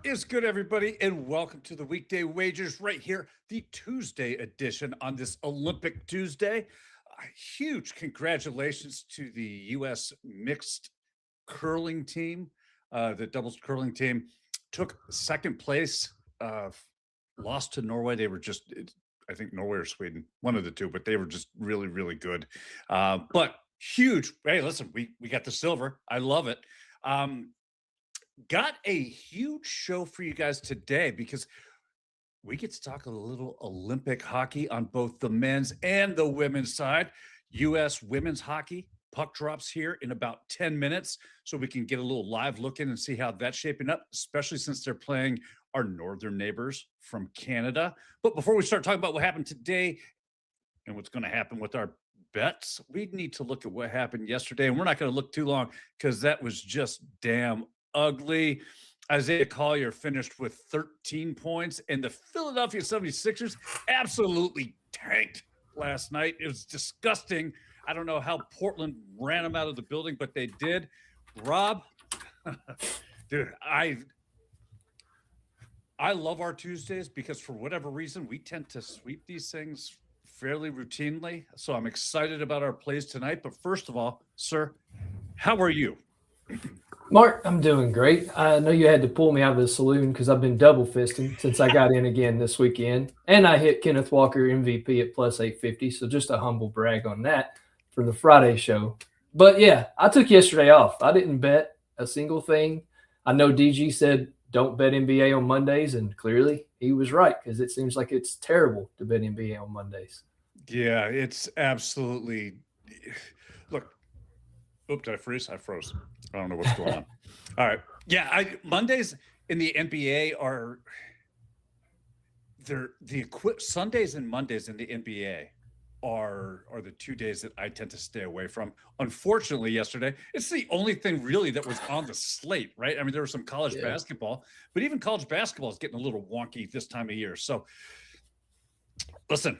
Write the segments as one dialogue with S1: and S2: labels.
S1: is good, everybody? And welcome to the Weekday Wagers right here, the Tuesday edition on this Olympic Tuesday. Huge congratulations to the U.S. mixed curling team. The doubles curling team took second place, lost to Norway. They were just, I think, Norway or Sweden, one of the two, but they were just really, really good. But huge. Hey, listen, we got the silver. I love it. Got a huge show for you guys today because we get to talk a little Olympic hockey on both the men's and the women's side. U.S. women's hockey puck drops here in about 10 minutes, so we can get a little live look in and see how that's shaping up, especially since they're playing our northern neighbors from Canada. But before we start talking about what happened today and what's going to happen with our bets, we need to look at what happened yesterday, and we're not going to look too long because that was just damn ugly. Isaiah Collier finished with 13 points, and the Philadelphia 76ers absolutely tanked last night. It was disgusting. I don't know how Portland ran them out of the building, but they did. Rob, dude, I love our Tuesdays because for whatever reason, we tend to sweep these things fairly routinely. So I'm excited about our plays tonight. But first of all, sir, how are you?
S2: Mark, I'm doing great. I know you had to pull me out of the saloon because I've been double fisting since I got in again this weekend. And I hit Kenneth Walker MVP at plus 850. So just a humble brag on that from the Friday show. But yeah, I took yesterday off. I didn't bet a single thing. I know DG said don't bet NBA on Mondays. And clearly he was right because it seems like it's terrible to bet NBA on Mondays.
S1: Yeah, it's absolutely. Look. Oops, did I freeze? I froze. I don't know what's going on. All right. Yeah, Mondays in the NBA are Sundays and Mondays in the NBA are the 2 days that I tend to stay away from. Unfortunately, yesterday, it's the only thing really that was on the slate, right? I mean, there was some college basketball, but even college basketball is getting a little wonky this time of year. So listen,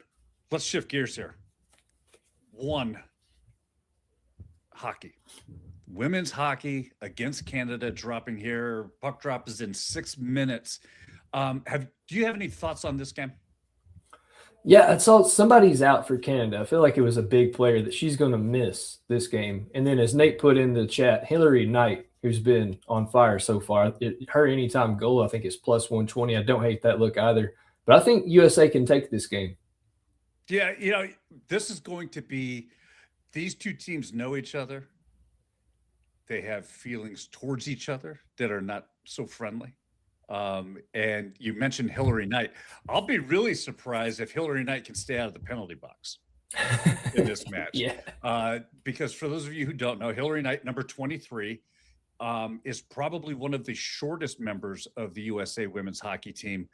S1: let's shift gears here. Hockey. Women's hockey against Canada dropping here. Puck drop is in 6 minutes. Do you have any thoughts on this game?
S2: Yeah, I saw somebody's out for Canada. I feel like it was a big player that she's going to miss this game. And then as Nate put in the chat, Hillary Knight, who's been on fire so far, her anytime goal I think is plus 120. I don't hate that look either. But I think USA can take this game.
S1: Yeah, this is going to be – these two teams know each other. They have feelings towards each other that are not so friendly. And you mentioned Hillary Knight. I'll be really surprised if Hillary Knight can stay out of the penalty box in this match.
S2: Yeah.
S1: Because for those of you who don't know, Hillary Knight, number 23, is probably one of the shortest members of the USA women's hockey team,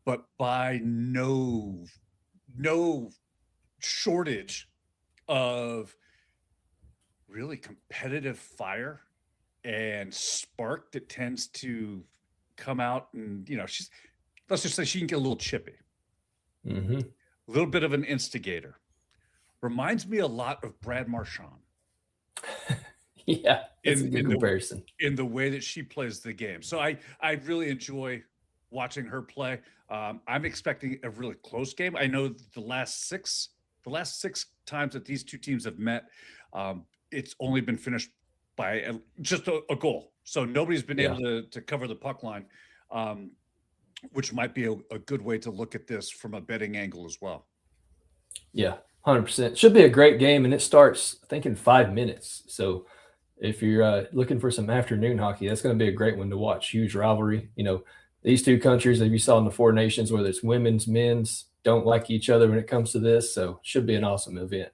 S1: but by no shortage of really competitive fire and spark that tends to come out. And, let's just say she can get a little chippy, a little bit of an instigator. Reminds me a lot of Brad Marchand.
S2: Yeah, it's a good comparison.
S1: In the way that she plays the game. So I really enjoy watching her play. I'm expecting a really close game. I know the last six times that these two teams have met, it's only been finished by just a goal. So nobody's been able to cover the puck line, which might be a good way to look at this from a betting angle as well.
S2: Yeah, 100%. Should be a great game, and it starts, I think, in 5 minutes. So if you're looking for some afternoon hockey, that's going to be a great one to watch. Huge rivalry. These two countries, as you saw in the Four Nations, whether it's women's, men's, don't like each other when it comes to this. So should be an awesome event.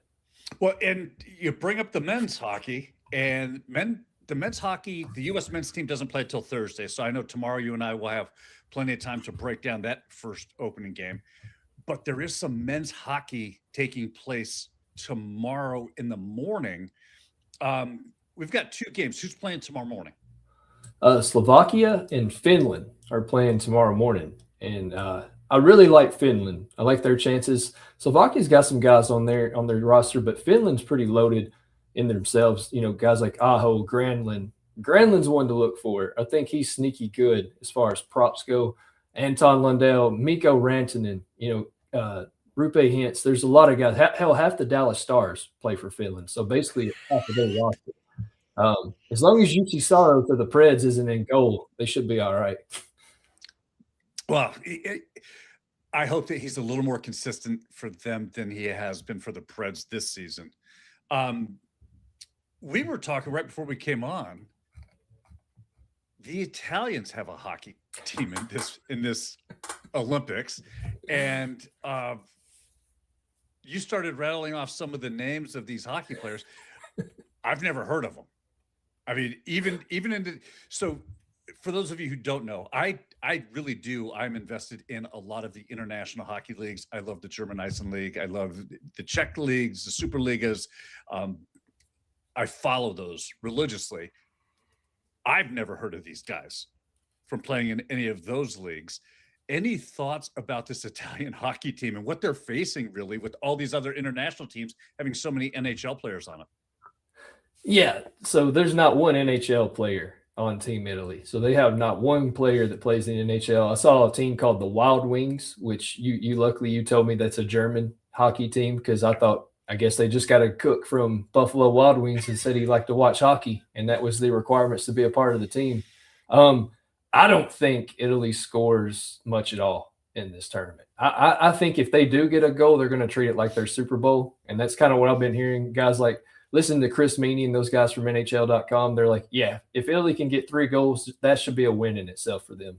S1: Well, and you bring up the men's hockey, and the men's hockey, the U.S. men's team doesn't play till Thursday. So I know tomorrow you and I will have plenty of time to break down that first opening game. But there is some men's hockey taking place tomorrow in the morning. We've got two games. Who's playing tomorrow morning?
S2: Slovakia and Finland are playing tomorrow morning. And I really like Finland. I like their chances. Slovakia's got some guys on their roster, but Finland's pretty loaded in themselves. Guys like Aho, Granlund, Granlund's one to look for. I think he's sneaky good as far as props go. Anton Lundell, Mikko Rantanen, Rupe Hintz. There's a lot of guys. Hell, half the Dallas Stars play for Finland. So basically, half of their roster. As long as Juuse Saros for the Preds isn't in goal, they should be all right.
S1: Well, I hope that he's a little more consistent for them than he has been for the Preds this season. We were talking right before we came on. The Italians have a hockey team in this Olympics, and you started rattling off some of the names of these hockey players. I've never heard of them. I mean, so for those of you who don't know, I really do. I'm invested in a lot of the international hockey leagues. I love the German Eisen League. I love the Czech leagues, the Superligas. I follow those religiously. I've never heard of these guys from playing in any of those leagues. Any thoughts about this Italian hockey team and what they're facing really with all these other international teams having so many NHL players on it?
S2: Yeah, so there's not one NHL player on Team Italy. So they have not one player that plays in the NHL. I saw a team called the Wild Wings, which you luckily you told me that's a German hockey team because I guess they just got a cook from Buffalo Wild Wings and said he liked to watch hockey, and that was the requirements to be a part of the team. I don't think Italy scores much at all in this tournament. I think if they do get a goal, they're going to treat it like their Super Bowl, and that's kind of what I've been hearing. Guys like listen to Chris Meany and those guys from NHL.com. They're like, yeah, if Italy can get 3 goals, that should be a win in itself for them.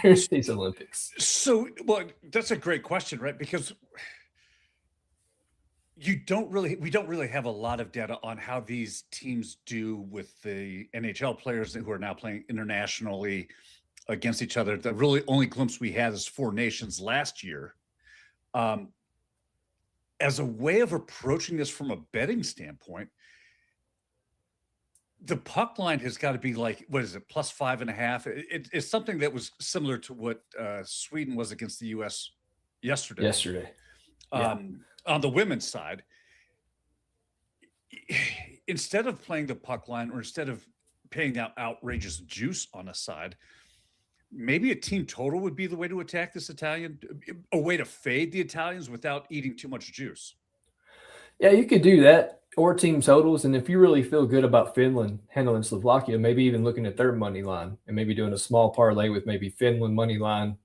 S2: There's these Olympics.
S1: So, well, that's a great question, right? Because we don't really have a lot of data on how these teams do with the NHL players who are now playing internationally against each other. The really only glimpse we had is 4 nations last year. As a way of approaching this from a betting standpoint, the puck line has got to be like, what is it, plus 5.5? It's something that was similar to what Sweden was against the U.S. yesterday. On the women's side, instead of playing the puck line or instead of paying out outrageous juice on a side, maybe a team total would be the way to attack this a way to fade the Italians without eating too much juice.
S2: Yeah, you could do that, or team totals. And if you really feel good about Finland handling Slovakia, maybe even looking at their money line and maybe doing a small parlay with maybe Finland money line,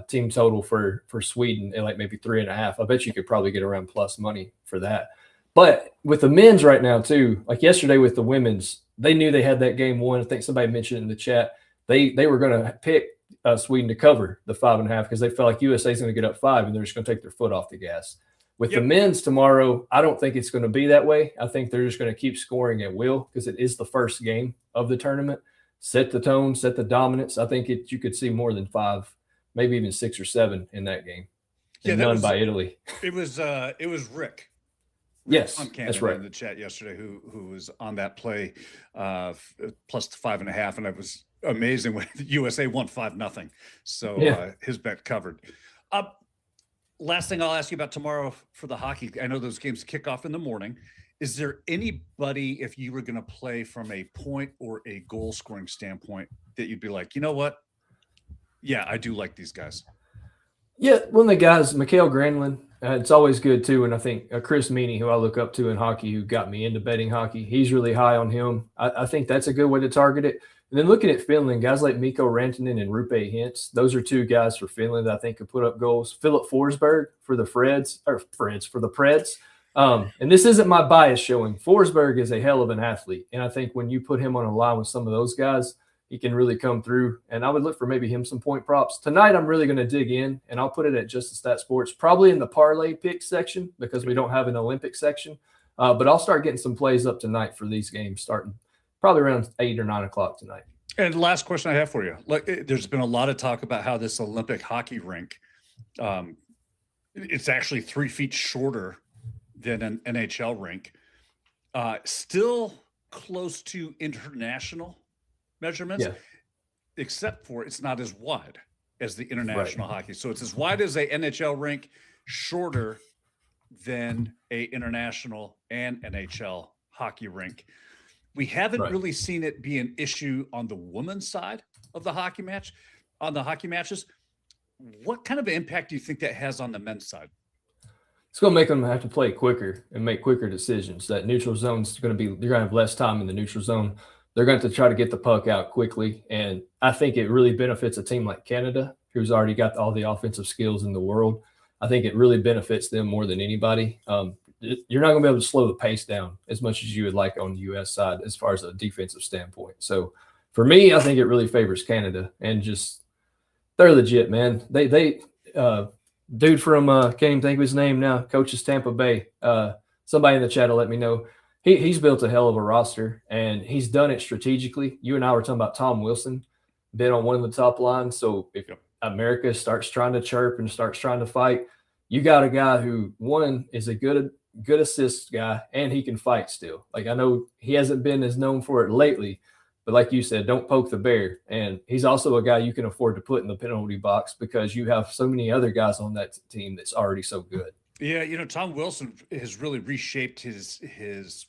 S2: team total for Sweden at like maybe 3.5. I bet you could probably get around plus money for that. But with the men's right now too, like yesterday with the women's, they knew they had that game won. I think somebody mentioned in the chat, they were going to pick Sweden to cover the 5.5 because they felt like USA is going to get up 5 and they're just going to take their foot off the gas. With the men's tomorrow, I don't think it's going to be that way. I think they're just going to keep scoring at will because it is the first game of the tournament. Set the tone, set the dominance. I think you could see more than 5, maybe even 6 or 7 in that game. And none by Italy.
S1: It was Rick.
S2: Yes, that's right.
S1: In the chat yesterday, who was on that play plus 5.5, and it was amazing when the USA won 5-0. So his bet covered. Last thing I'll ask you about tomorrow for the hockey. I know those games kick off in the morning. Is there anybody, if you were going to play from a point or a goal scoring standpoint, that you'd be like, you know what? Yeah, I do like these guys.
S2: Yeah, one of the guys, Mikael Granlund, it's always good too. And I think Chris Meany, who I look up to in hockey, who got me into betting hockey, he's really high on him. I think that's a good way to target it. And then looking at Finland, guys like Mikko Rantanen and Rupe Hintz, those are 2 guys for Finland that I think could put up goals. Philip Forsberg for the Preds. And this isn't my bias showing. Forsberg is a hell of an athlete. And I think when you put him on a line with some of those guys, he can really come through. And I would look for maybe him some point props. Tonight, I'm really going to dig in, and I'll put it at Just the Stat Sports, probably in the parlay pick section because we don't have an Olympic section. But I'll start getting some plays up tonight for these games starting probably around 8 or 9 o'clock tonight.
S1: And last question I have for you. There's been a lot of talk about how this Olympic hockey rink, it's actually 3 feet shorter than an NHL rink. Still close to international measurements, except for it's not as wide as the international hockey. So it's as wide as a NHL rink, shorter than a international and NHL hockey rink. We haven't
S2: Right.
S1: really seen it be an issue on the women's side of the hockey matches. What kind of impact do you think that has on the men's side?
S2: It's going to make them have to play quicker and make quicker decisions. That neutral zone is going to be, they're going to have less time in the neutral zone. They're going to try to get the puck out quickly. And I think it really benefits a team like Canada, who's already got all the offensive skills in the world. I think it really benefits them more than anybody. You're not going to be able to slow the pace down as much as you would like on the U.S. side as far as a defensive standpoint. So for me, I think it really favors Canada, and just they're legit, man. Dude from can't even think of his name now, coaches Tampa Bay. Somebody in the chat will let me know. He's built a hell of a roster, and he's done it strategically. You and I were talking about Tom Wilson, been on one of the top lines. So if America starts trying to chirp and starts trying to fight, you got a guy who, one, is a good assist guy, and he can fight still. Like, I know he hasn't been as known for it lately, but like you said, don't poke the bear. And he's also a guy you can afford to put in the penalty box because you have so many other guys on that team that's already so good.
S1: Yeah, Tom Wilson has really reshaped his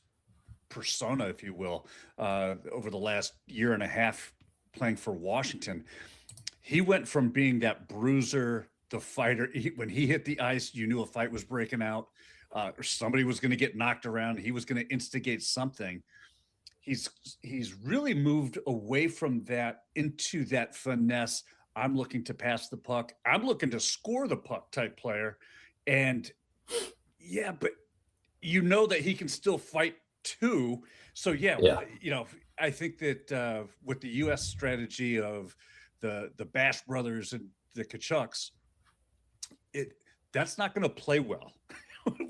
S1: persona, if you will, over the last year and a half playing for Washington. He went from being that bruiser, the fighter. When he hit the ice, you knew a fight was breaking out, or somebody was going to get knocked around. He was going to instigate something. He's really moved away from that into that finesse. I'm looking to pass the puck. I'm looking to score the puck type player. And yeah, but that he can still fight too. So yeah. I think that with the U.S. strategy of the Bash brothers and the Kachucks, that's not going to play well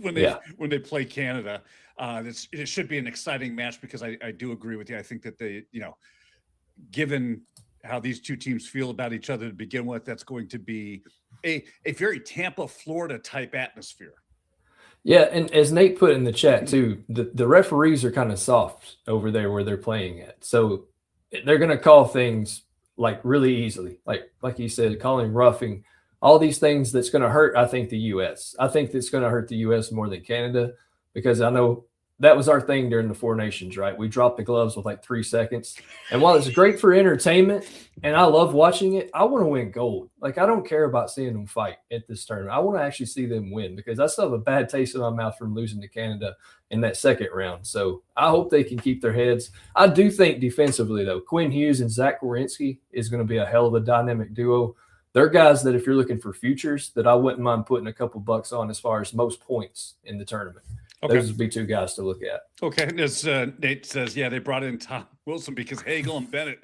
S1: when they play Canada. It should be an exciting match because I do agree with you. I think that given how these two teams feel about each other to begin with, that's going to be a very Tampa, Florida type atmosphere.
S2: Yeah, and as Nate put in the chat too, the referees are kind of soft over there where they're playing at. So they're going to call things like really easily, like you said, calling roughing, all these things that's going to hurt, I think, the U.S. I think that's going to hurt the U.S. more than Canada, because I know that was our thing during the Four Nations, right? We dropped the gloves with like 3 seconds. And while it's great for entertainment and I love watching it, I want to win gold. Like, I don't care about seeing them fight at this tournament. I want to actually see them win, because I still have a bad taste in my mouth from losing to Canada in that second round. So I hope they can keep their heads. I do think defensively, though, Quinn Hughes and Zach Werenski is going to be a hell of a dynamic duo. They're guys that if you're looking for futures, that I wouldn't mind putting a couple bucks on as far as most points in the tournament. Okay. Those would be two guys to look at.
S1: Okay. As Nate says, they brought in Tom Wilson because Hagel and Bennett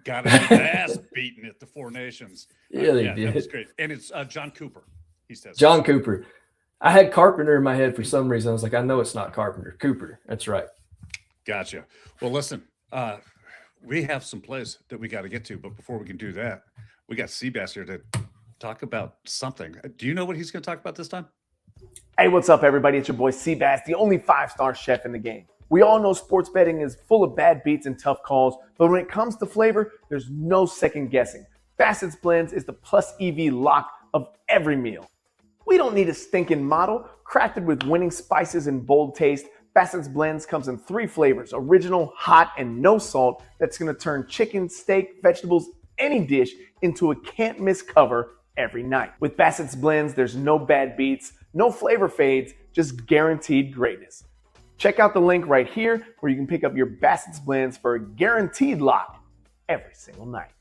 S1: got his ass beaten at the Four Nations.
S2: Yeah, they did.
S1: That was great. And it's John Cooper, he says.
S2: John Cooper. I had Carpenter in my head for some reason. I was like, I know it's not Carpenter. Cooper. That's right.
S1: Gotcha. Well, listen, we have some plays that we got to get to. But before we can do that, we got Seabass here to talk about something. Do you know what he's going to talk about this time?
S3: Hey, what's up, everybody? It's your boy Seabass, the only 5-star chef in the game. We all know sports betting is full of bad beats and tough calls, but when it comes to flavor, there's no second guessing. Bassett's Blends is the plus EV lock of every meal. We don't need a stinking model. Crafted with winning spices and bold taste, Bassett's Blends comes in 3 flavors: original, hot, and no salt. That's going to turn chicken, steak, vegetables, any dish into a can't-miss cover every night. With Bassett's Blends, there's no bad beats, no flavor fades, just guaranteed greatness. Check out the link right here where you can pick up your Bassett's Blends for a guaranteed lock every single night.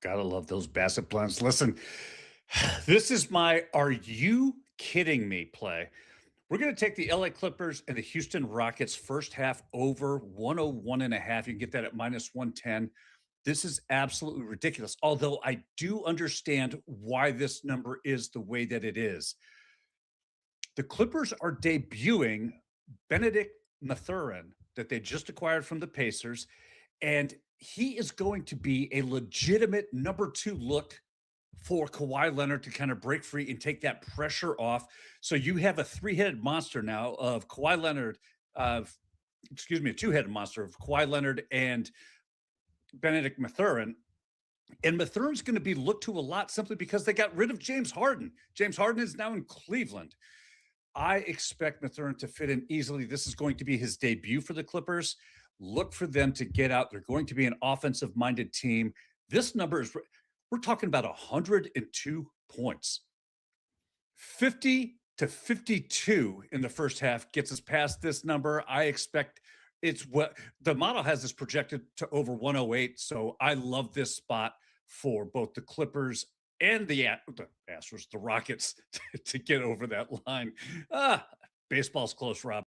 S1: Gotta love those Bassett Blends. Listen, this is my "Are you kidding me" play. We're going to take the LA Clippers and the Houston Rockets first half over 101.5. You can get that at -110. This is absolutely ridiculous, although I do understand why this number is the way that it is. The Clippers are debuting Benedict Mathurin that they just acquired from the Pacers, and he is going to be a legitimate number 2 look for Kawhi Leonard to kind of break free and take that pressure off. So you have a 3-headed monster now of Kawhi Leonard, a 2-headed monster of Kawhi Leonard and Benedict Mathurin. And Mathurin's going to be looked to a lot simply because they got rid of James Harden. James Harden is now in Cleveland. I expect Mathurin to fit in easily. This is going to be his debut for the Clippers. Look for them to get out. They're going to be an offensive-minded team. This number is, we're talking about 102 points. 50 to 52 in the first half gets us past this number. I expect it's what the model has this projected to over 108. So I love this spot for both the Clippers and the Astros, the Rockets to get over that line. Baseball's close, Rob.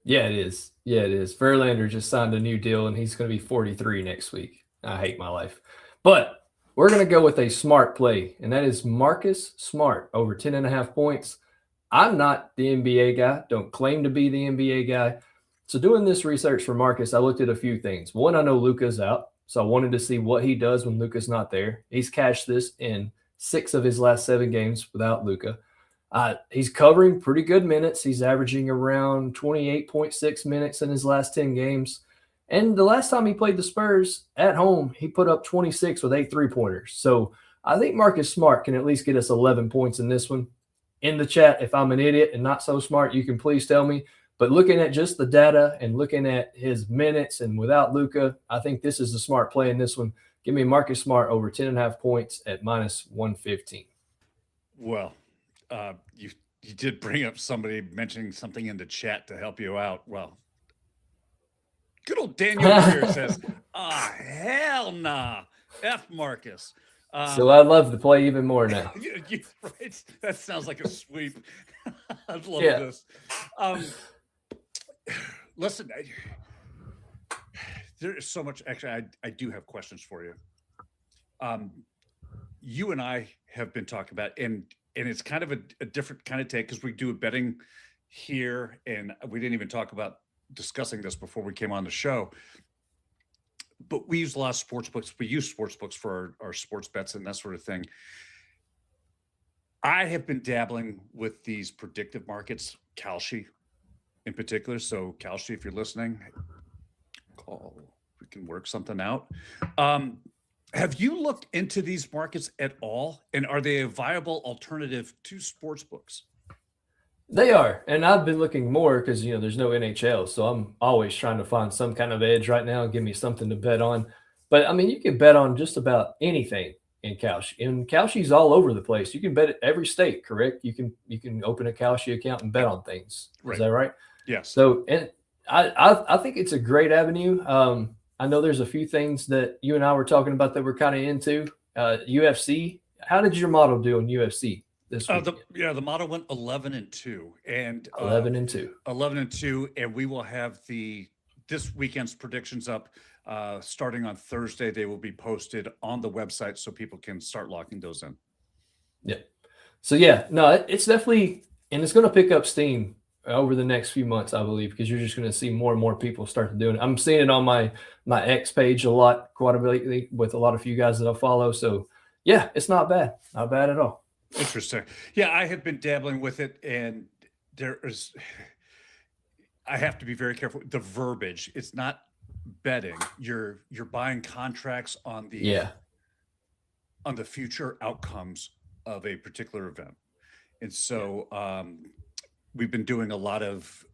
S2: Yeah, it is. Yeah, it is. Verlander just signed a new deal, and he's going to be 43 next week. I hate my life. But we're going to go with a smart play, and that is Marcus Smart over 10.5 points. I'm not the NBA guy. Don't claim to be the NBA guy. So doing this research for Marcus, I looked at a few things. One, I know Luka's out, so I wanted to see what he does when Luka's not there. He's cashed this in 6 of his last 7 games without Luka. He's covering pretty good minutes. He's averaging around 28.6 minutes in his last 10 games. And the last time he played the Spurs at home, he put up 26 with 8 3-pointers. So I think Marcus Smart can at least get us 11 points in this one. In the chat, if I'm an idiot and not so smart, you can please tell me. But looking at just the data and looking at his minutes and without Luka, I think this is a smart play in this one. Give me Marcus Smart over 10.5 points at -115.
S1: Well, you did bring up somebody mentioning something in the chat to help you out. Well, good old Daniel here says, hell nah, F Marcus.
S2: So I love the play even more now.
S1: Right? That sounds like a sweep. I love
S2: Yeah.
S1: this. Listen, there is so much. Actually, I do have questions for you. You and I have been talking about, and it's kind of a different kind of take because we do a betting here, and we didn't even talk about discussing this before we came on the show. But we use a lot of sports books. We use sports books for our sports bets and that sort of thing. I have been dabbling with these predictive markets, Kalshi in particular. So Kalshi, if you're listening, call. We can work something out. Have you looked into these markets at all? And are they a viable alternative to sports books?
S2: They are. And I've been looking more because, there's no NHL. So I'm always trying to find some kind of edge right now, give me something to bet on. But, I mean, you can bet on just about anything in Kalshi. And Kalshi's all over the place. You can bet at every state, correct? You can open a Kalshi account and bet on things. Right. Is that right?
S1: Yes.
S2: So, and I think it's a great avenue. I know there's a few things that you and I were talking about that we're kind of into. UFC. How did your model do in UFC this week?
S1: The model went 11-2, and
S2: 11-2,
S1: 11-2, and we will have this weekend's predictions up starting on Thursday. They will be posted on the website so people can start locking those in.
S2: Yeah. So it's definitely, and it's going to pick up steam over the next few months, I believe, because you're just going to see more and more people start doing it. I'm seeing it on my X page a lot, quite a bit lately, with a lot of you guys that I follow. So yeah, it's not bad at all.
S1: Interesting. Yeah, I have been dabbling with it, and I have to be very careful. The verbiage, it's not betting. You're buying contracts on the future outcomes of a particular event. And so we've been doing a lot of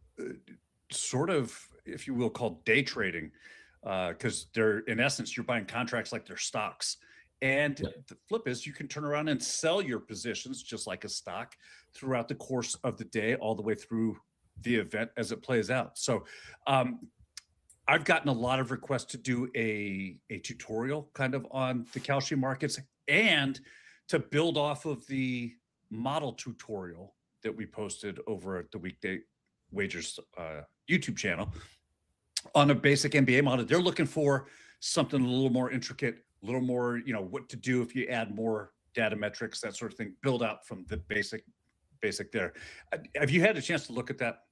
S1: sort of, if you will, called day trading, because they're, in essence, you're buying contracts like they're stocks. And the flip is you can turn around and sell your positions just like a stock throughout the course of the day, all the way through the event as it plays out. So I've gotten a lot of requests to do a tutorial kind of on the Kalshi markets and to build off of the model tutorial that we posted over at the Weekday Wagers YouTube channel on a basic NBA model. They're looking for something a little more intricate, a little more, what to do if you add more data metrics, that sort of thing, build out from the basic there. Have you had a chance to look at that?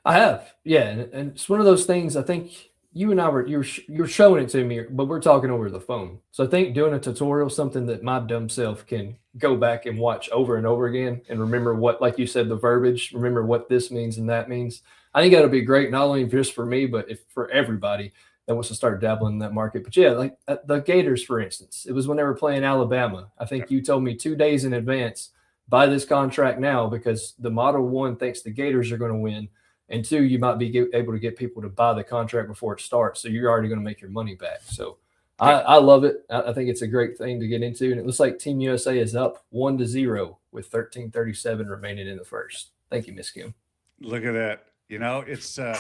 S2: I have. Yeah. And it's one of those things, I think you and I you're showing it to me, but we're talking over the phone. So I think doing a tutorial, something that my dumb self can go back and watch over and over again and remember what, like you said, the verbiage, remember what this means and that means. I think that'll be great, not only just for me, but for everybody that wants to start dabbling in that market. But yeah, like the Gators, for instance, it was when they were playing Alabama. I think you told me 2 days in advance buy this contract now because the model, one, thinks the Gators are going to win, and two, you might be able to get people to buy the contract before it starts, so you're already going to make your money back. So I love it. I think it's a great thing to get into, and it looks like Team USA is up 1-0 with 13:37 remaining in the first. Thank you, Miss Kim. Look
S1: at that. It's I'm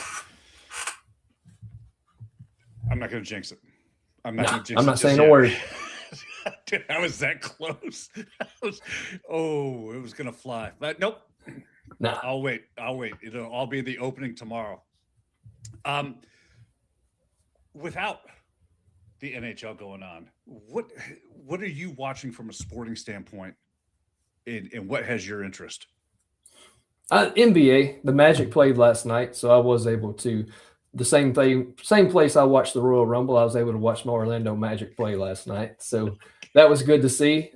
S1: not going to jinx it. I'm not going to jinx it.
S2: I'm not saying a word.
S1: Dude, how was that close? It was going to fly. But nope.
S2: Nah.
S1: I'll wait. It'll all be the opening tomorrow. Without the NHL going on, what are you watching from a sporting standpoint, and what has your interest?
S2: NBA. The Magic played last night, so I was able to. The same place I watched the Royal Rumble, I was able to watch my Orlando Magic play last night. So that was good to see.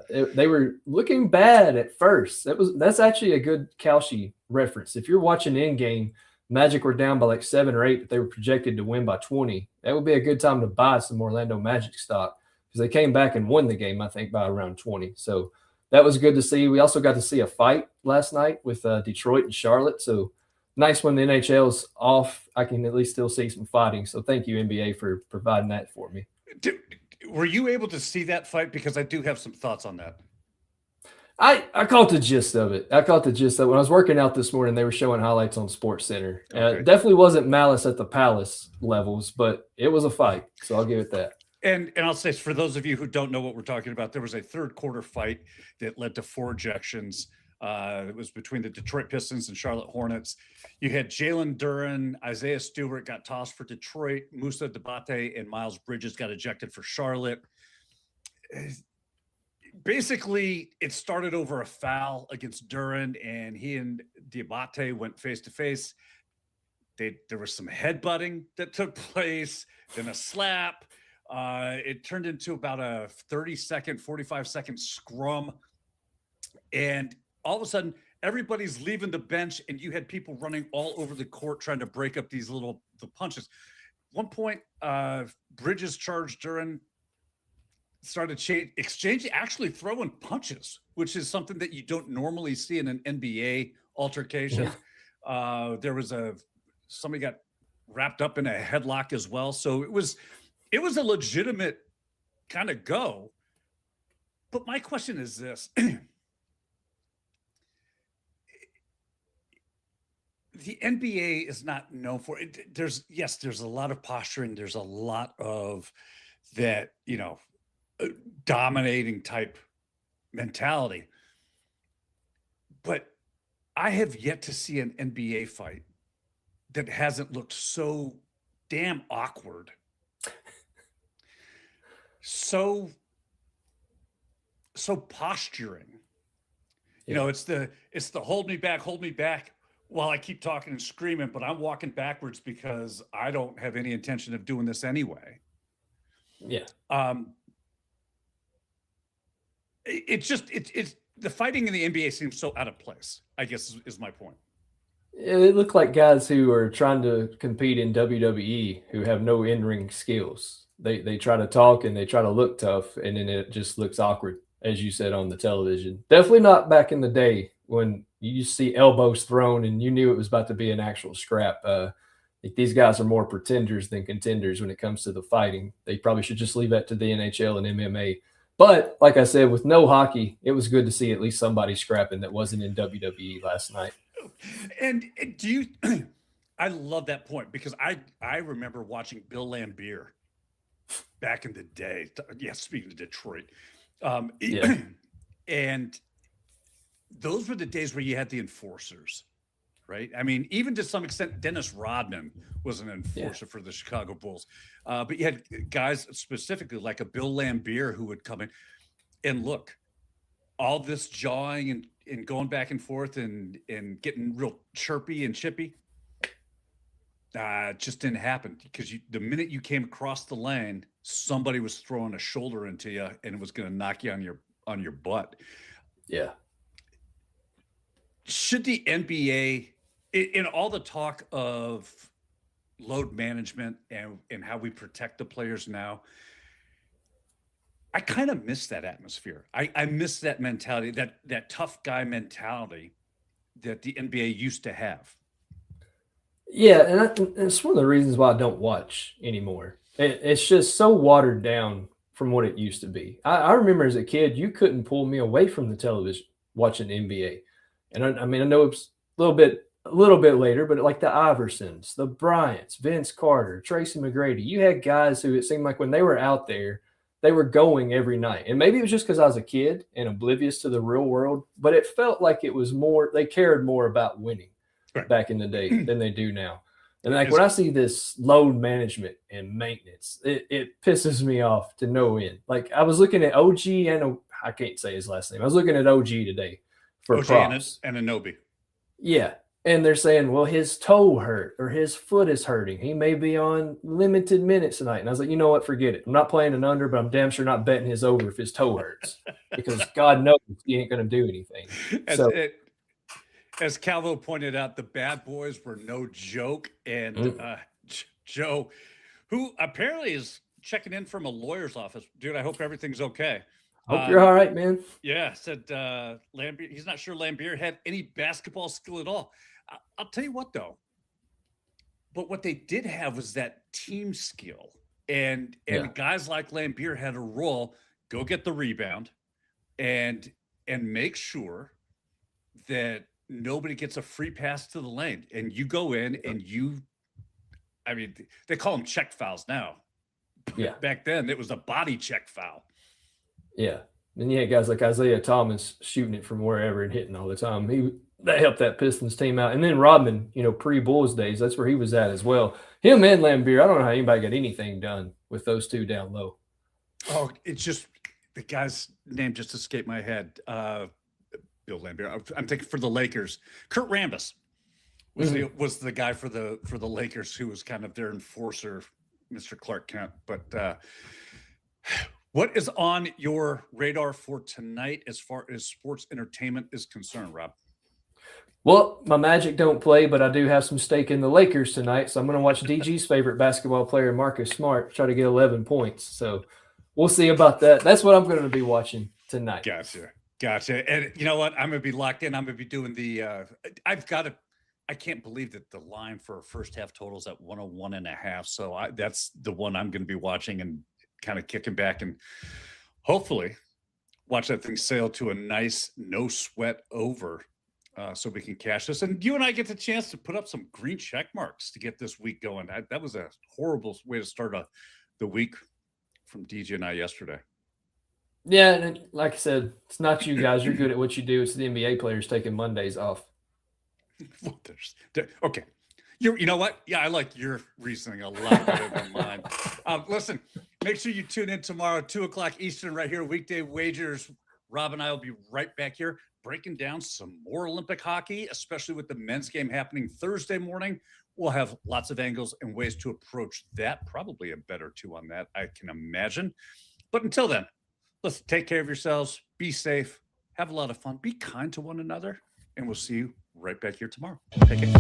S2: They were looking bad at first. That's actually a good Kalshi reference. If you're watching in game, Magic were down by like 7 or 8, but they were projected to win by 20. That would be a good time to buy some Orlando Magic stock because they came back and won the game, I think, by around 20. So that was good to see. We also got to see a fight last night with Detroit and Charlotte. So nice when the NHL's off. I can at least still see some fighting. So thank you, NBA, for providing that for me.
S1: Were you able to see that fight? Because I do have some thoughts on that.
S2: I caught the gist of it. When I was working out this morning, they were showing highlights on SportsCenter.
S1: Okay.
S2: Definitely wasn't Malice at the Palace levels, but it was a fight. So I'll give it that.
S1: And I'll say, for those of you who don't know what we're talking about, there was a third quarter fight that led to 4 ejections. It was between the Detroit Pistons and Charlotte Hornets. You had Jalen Duren, Isaiah Stewart got tossed for Detroit, Musa Debate and Miles Bridges got ejected for Charlotte. Basically, it started over a foul against Duren, and he and Debate went face to face. There was some headbutting that took place, then a slap. It turned into about a 30-second, 45-second scrum, and all of a sudden, everybody's leaving the bench, and you had people running all over the court trying to break up these the punches. One point, Bridges charged Duren, started exchanging, actually throwing punches, which is something that you don't normally see in an NBA altercation. Yeah. There was somebody got wrapped up in a headlock as well. So it was a legitimate kind of go. But my question is this. The NBA is not known for it. There's a lot of posturing. There's a lot of that, dominating type mentality. But I have yet to see an NBA fight that hasn't looked so damn awkward. So posturing. Yeah. It's the hold me back while I keep talking and screaming, but I'm walking backwards because I don't have any intention of doing this anyway.
S2: Yeah.
S1: It's the fighting in the NBA seems so out of place, I guess is my point.
S2: It looked like guys who are trying to compete in WWE who have no in-ring skills. They try to talk and they try to look tough, and then it just looks awkward, as you said on the television. Definitely not back in the day when you see elbows thrown and you knew it was about to be an actual scrap. These guys are more pretenders than contenders when it comes to the fighting. They probably should just leave that to the NHL and MMA. But like I said, with no hockey, it was good to see at least somebody scrapping that wasn't in WWE last night.
S1: And do you I love that point because I remember watching Bill Lambier back in the day. Yeah, speaking of Detroit. Yeah. And those were the days where you had the enforcers, right? I mean, even to some extent, Dennis Rodman was an enforcer for the Chicago Bulls. But you had guys specifically like a Bill Lambier who would come in and look, all this jawing and going back and forth and getting real chirpy and chippy. Just didn't happen because the minute you came across the lane, somebody was throwing a shoulder into you and it was going to knock you on your butt.
S2: Yeah.
S1: Should the NBA, in all the talk of load management and how we protect the players now, I kind of miss that atmosphere. I miss that mentality, that tough guy mentality that the NBA used to have.
S2: Yeah, and it's one of the reasons why I don't watch anymore. It's just so watered down from what it used to be. I remember as a kid, you couldn't pull me away from the television watching NBA. And I mean, I know it's a little bit later, but like the Iversons, the Bryants, Vince Carter, Tracy McGrady, you had guys who it seemed like when they were out there, they were going every night. And maybe it was just because I was a kid and oblivious to the real world, but it felt like it was more, they cared more about winning back in the day than they do now. And like when I see this load management and maintenance, it pisses me off to no end. Like I was looking at OG and I can't say his last name. I was looking at OG today for
S1: OG
S2: props.
S1: and Anobi.
S2: Yeah. And they're saying, well, his toe hurt or his foot is hurting. He may be on limited minutes tonight. And I was like, you know what? Forget it. I'm not playing an under, but I'm damn sure not betting his over if his toe hurts because God knows he ain't going to do anything.
S1: As Calvo pointed out, the bad boys were no joke. And Joe, who apparently is checking in from a lawyer's office. Dude, I hope everything's okay.
S2: Hope you're all right, man.
S1: Yeah, said Lambier. He's not sure Lambier had any basketball skill at all. I'll tell you what, though. But what they did have was that team skill. And guys like Lambier had a role, go get the rebound and make sure that nobody gets a free pass to the lane. And you go in and they call them check fouls now.
S2: Yeah.
S1: Back then, it was a body check foul.
S2: Yeah. And you had guys like Isaiah Thomas shooting it from wherever and hitting all the time. That helped that Pistons team out. And then Rodman, pre-Bulls days, that's where he was at as well. Him and Lambier, I don't know how anybody got anything done with those two down low.
S1: Oh, it's just the guy's name just escaped my head. Bill Lambier. I'm thinking for the Lakers. Kurt Rambis was the guy for the Lakers who was kind of their enforcer, Mr. Clark Kent. But what is on your radar for tonight as far as sports entertainment is concerned, Rob?
S2: Well, my Magic don't play, but I do have some stake in the Lakers tonight. So I'm going to watch DG's favorite basketball player, Marcus Smart, try to get 11 points. So we'll see about that. That's what I'm going to be watching tonight.
S1: Gotcha. And you know what? I'm going to be locked in. I'm going to be doing I can't believe that the line for first half totals at 101.5. So that's the one I'm going to be watching and kind of kicking back and hopefully watch that thing sail to a nice no sweat over. So we can cash this. And you and I get the chance to put up some green check marks to get this week going. That was a horrible way to start the week from DJ and I yesterday.
S2: Yeah, and like I said, it's not you guys. You're good at what you do. It's the NBA players taking Mondays off.
S1: Well, okay. You know what? Yeah, I like your reasoning a lot better than mine. Listen, make sure you tune in tomorrow, 2:00 Eastern, right here, Weekday Wagers. Rob and I will be right back here breaking down some more Olympic hockey, especially with the men's game happening Thursday morning. We'll have lots of angles and ways to approach that. Probably a bet or two on that, I can imagine. But until then, let's take care of yourselves. Be safe. Have a lot of fun. Be kind to one another. And we'll see you right back here tomorrow. Take care.